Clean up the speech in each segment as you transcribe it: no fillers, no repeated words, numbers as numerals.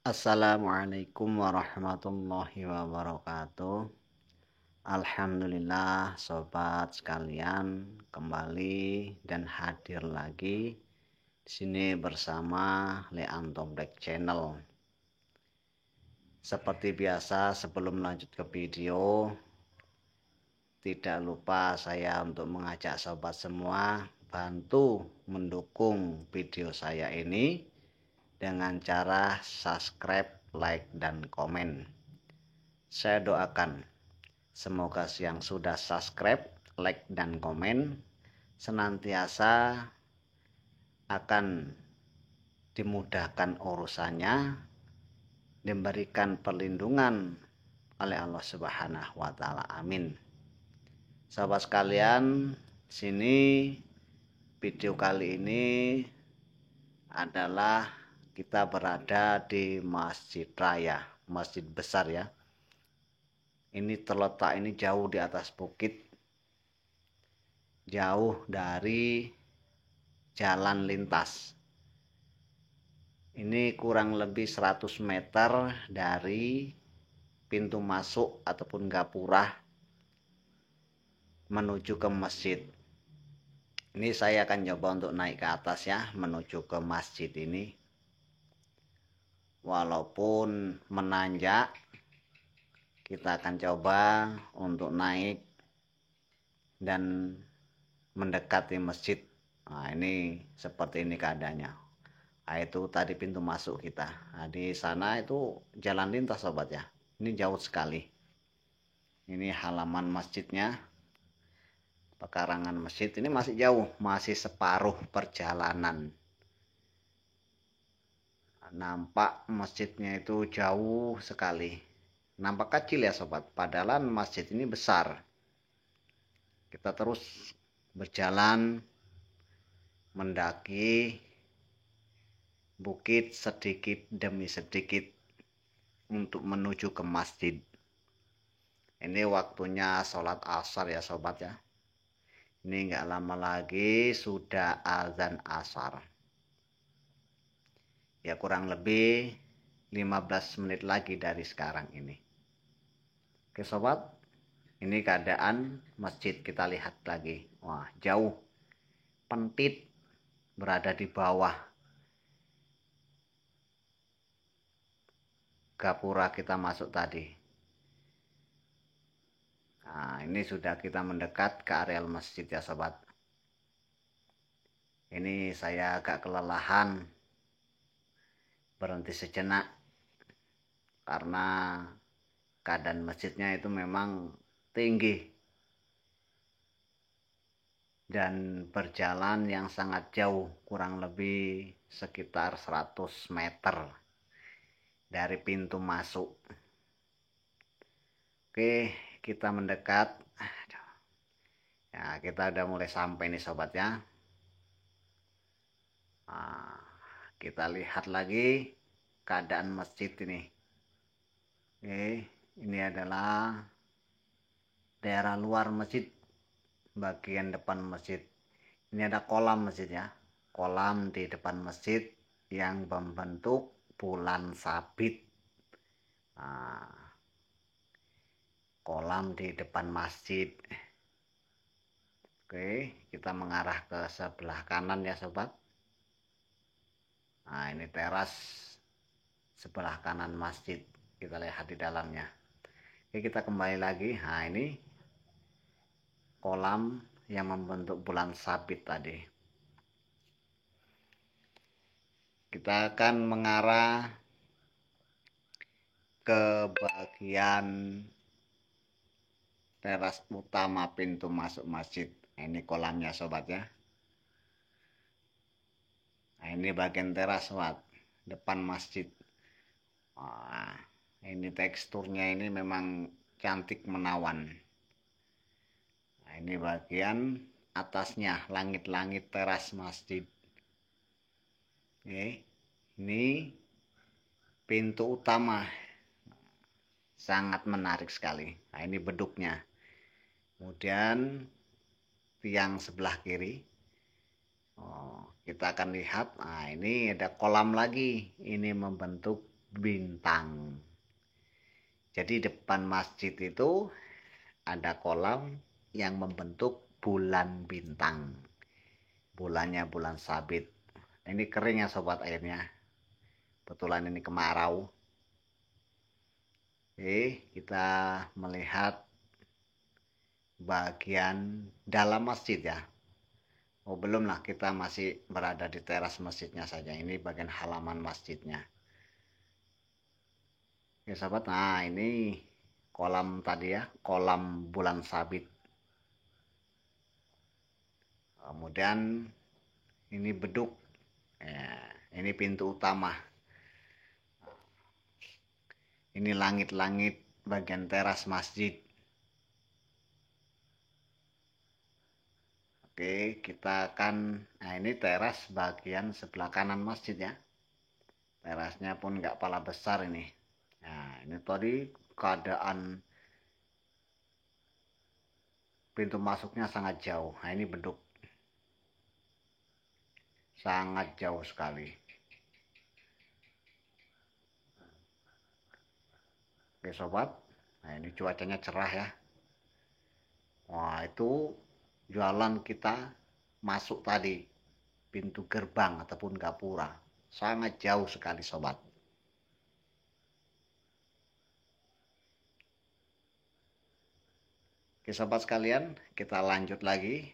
Assalamualaikum warahmatullahi wabarakatuh. Alhamdulillah sobat sekalian kembali dan hadir lagi di sini bersama Leanto Black Channel. Seperti biasa sebelum lanjut ke video, tidak lupa saya untuk mengajak sobat semua bantu mendukung video saya ini dengan cara subscribe, like, dan komen. Saya doakan semoga yang sudah subscribe, like, dan komen senantiasa akan dimudahkan urusannya, diberikan perlindungan oleh Allah Subhanahu wa Ta'ala. Amin. Sahabat sekalian, sini video kali ini adalah kita berada di Masjid Raya, masjid besar ya. Ini terletak jauh di atas bukit, jauh dari jalan lintas. Ini kurang lebih 100 meter dari pintu masuk ataupun gapura menuju ke masjid. Ini saya akan coba untuk naik ke atas ya, menuju ke masjid ini. Walaupun menanjak, kita akan coba untuk naik dan mendekati masjid. Nah, ini seperti ini keadaannya. Nah, itu tadi pintu masuk kita. Nah, di sana itu jalan lintas sobat ya. Ini jauh sekali. Ini halaman masjidnya. Pekarangan masjid ini masih jauh, masih separuh perjalanan. Nampak masjidnya itu jauh sekali. Nampak kecil ya sobat, padahal masjid ini besar. Kita terus berjalan mendaki bukit sedikit demi sedikit untuk menuju ke masjid. Ini waktunya sholat asar ya sobat ya. Ini nggak lama lagi sudah azan asar. Ya kurang lebih 15 menit lagi dari sekarang ini. Oke sobat, ini keadaan masjid, kita lihat lagi. Wah, jauh. Pentit berada di bawah gapura kita masuk tadi. Nah, ini sudah kita mendekat ke areal masjid ya sobat. Ini saya agak kelelahan, berhenti sejenak karena keadaan masjidnya itu memang tinggi dan berjalan yang sangat jauh, kurang lebih sekitar 100 meter dari pintu masuk. Oke, kita mendekat. Ya, kita udah mulai sampai nih sobat ya. Nah, kita lihat lagi keadaan masjid ini. Oke, ini adalah daerah luar masjid, bagian depan masjid. Ini ada kolam masjid ya, kolam di depan masjid yang membentuk bulan sabit. Nah, kolam di depan masjid. Oke, kita mengarah ke sebelah kanan ya sobat. Nah, ini teras sebelah kanan masjid, kita lihat di dalamnya. Oke, kita kembali lagi. Nah, ini kolam yang membentuk bulan sabit tadi. Kita akan mengarah ke bagian teras utama pintu masuk masjid. Ini kolamnya sobat ya. Nah, ini bagian teras sobat, depan masjid. Wah, ini teksturnya ini memang cantik menawan. Nah, ini bagian atasnya, langit-langit teras masjid. Oke, ini pintu utama, sangat menarik sekali. Nah, ini beduknya. Kemudian tiang sebelah kiri. Kita akan lihat. Nah, ini ada kolam lagi. Ini membentuk bintang. Jadi depan masjid itu ada kolam yang membentuk bulan bintang. Bulannya bulan sabit. Ini kering ya sobat airnya. Kebetulan ini kemarau. Oke, kita melihat bagian dalam masjid ya. Oh belum lah, kita masih berada di teras masjidnya saja. Ini bagian halaman masjidnya. Oke sahabat, nah ini kolam tadi ya, kolam bulan sabit. Kemudian ini beduk. Ya, ini pintu utama. Ini langit-langit bagian teras masjid. Oke, kita akan, nah ini teras bagian sebelah kanan masjid ya. Terasnya pun nggak pala besar ini. Nah, ini tadi keadaan pintu masuknya sangat jauh. Nah, ini beduk. Sangat jauh sekali. Oke sobat, nah ini cuacanya cerah ya. Wah itu jalan kita masuk tadi, pintu gerbang ataupun gapura. Sangat jauh sekali sobat. Oke sobat sekalian, kita lanjut lagi.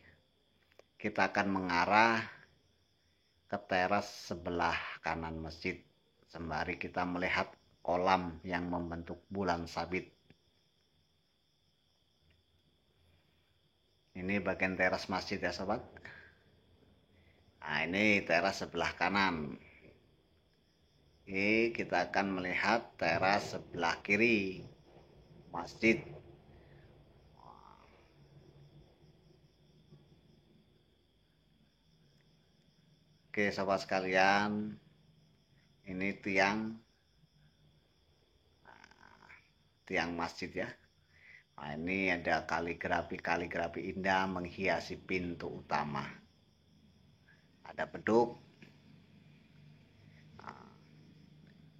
Kita akan mengarah ke teras sebelah kanan masjid. Sembari kita melihat kolam yang membentuk bulan sabit. Ini bagian teras masjid ya sobat. Nah ini teras sebelah kanan. Oke, kita akan melihat teras sebelah kiri masjid. Oke sobat sekalian, ini tiang masjid ya. Nah, ini ada kaligrafi indah menghiasi pintu utama. Ada beduk. Nah,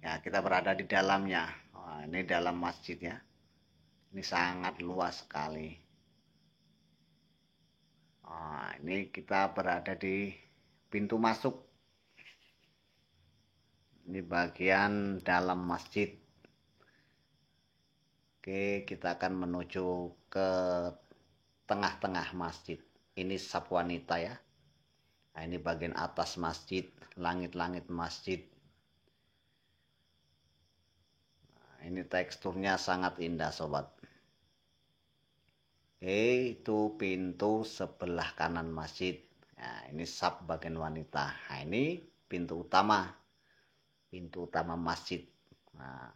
ya kita berada di dalamnya. Nah, ini dalam masjid ya. Ini sangat luas sekali. Nah, ini kita berada di pintu masuk. Ini bagian dalam masjid. Oke, kita akan menuju ke tengah-tengah masjid. Ini saf wanita ya. Nah, ini bagian atas masjid, langit-langit masjid. Nah, ini teksturnya sangat indah sobat. Oke, itu pintu sebelah kanan masjid. Nah, ini saf bagian wanita. Nah, ini pintu utama. Pintu utama masjid. Nah,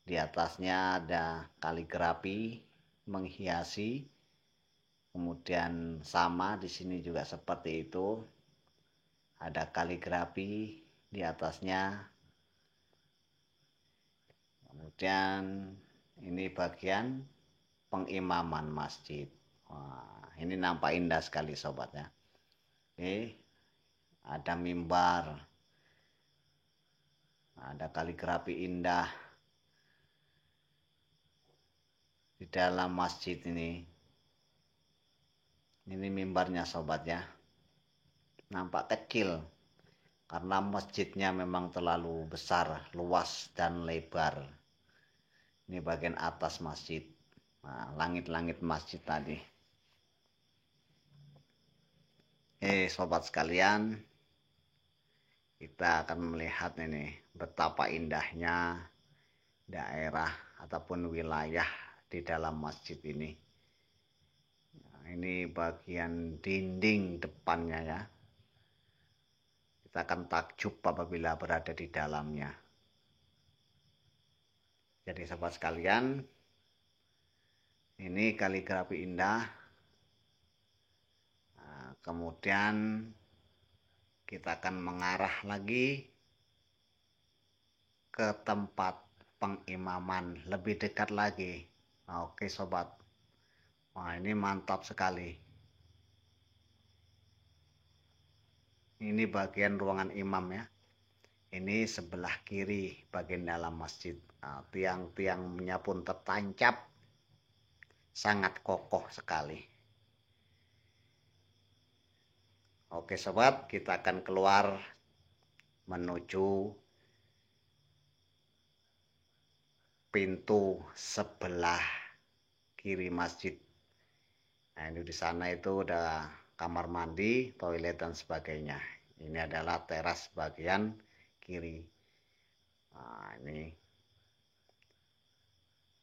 di atasnya ada kaligrafi menghiasi. Kemudian sama di sini juga seperti itu. Ada kaligrafi di atasnya. Kemudian ini bagian pengimaman masjid. Wah, ini nampak indah sekali sobat ya. Oke, ada mimbar. Ada kaligrafi indah di dalam masjid ini. Ini mimbarnya sobat ya. Nampak kecil karena masjidnya memang terlalu besar, luas dan lebar. Ini bagian atas masjid. Nah, langit-langit masjid tadi. Sobat sekalian, kita akan melihat ini betapa indahnya daerah ataupun wilayah di dalam masjid ini. Nah, ini bagian dinding depannya ya. Kita akan takjub apabila berada di dalamnya. Jadi sahabat sekalian, ini kaligrafi indah. Nah, kemudian kita akan mengarah lagi ke tempat pengimaman, lebih dekat lagi. Nah, oke sobat. Wah, ini mantap sekali. Ini bagian ruangan imam ya. Ini sebelah kiri bagian dalam masjid. Tiang-tiangnya pun tertancap sangat kokoh sekali. Oke sobat, kita akan keluar menuju pintu sebelah kiri masjid. Nah, ini di sana itu udah kamar mandi, toilet dan sebagainya. Ini adalah teras bagian kiri. Nah,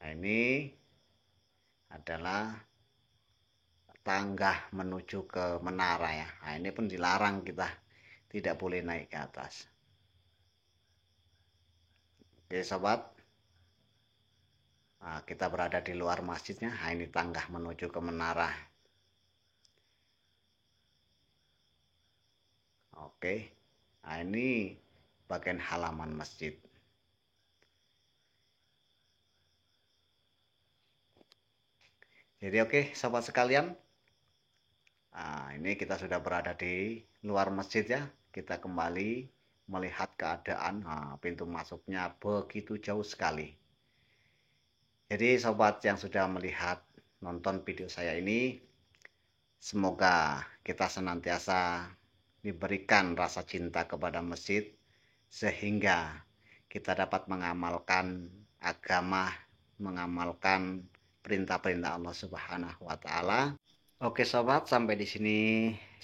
ini adalah tangga menuju ke menara ya. Nah, ini pun dilarang, kita tidak boleh naik ke atas. Oke sobat, nah, kita berada di luar masjidnya. Nah, ini tangga menuju ke menara. Oke, nah ini bagian halaman masjid. Jadi oke sobat sekalian, nah, ini kita sudah berada di luar masjid ya. Kita kembali melihat keadaan. Nah, pintu masuknya begitu jauh sekali. Jadi sobat yang sudah melihat nonton video saya ini, semoga kita senantiasa diberikan rasa cinta kepada masjid sehingga kita dapat mengamalkan agama, mengamalkan perintah-perintah Allah Subhanahu wa taala. Oke sobat, sampai di sini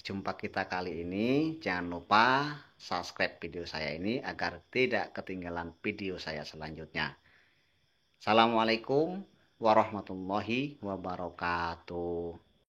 jumpa kita kali ini. Jangan lupa subscribe video saya ini agar tidak ketinggalan video saya selanjutnya. Assalamualaikum warahmatullahi wabarakatuh.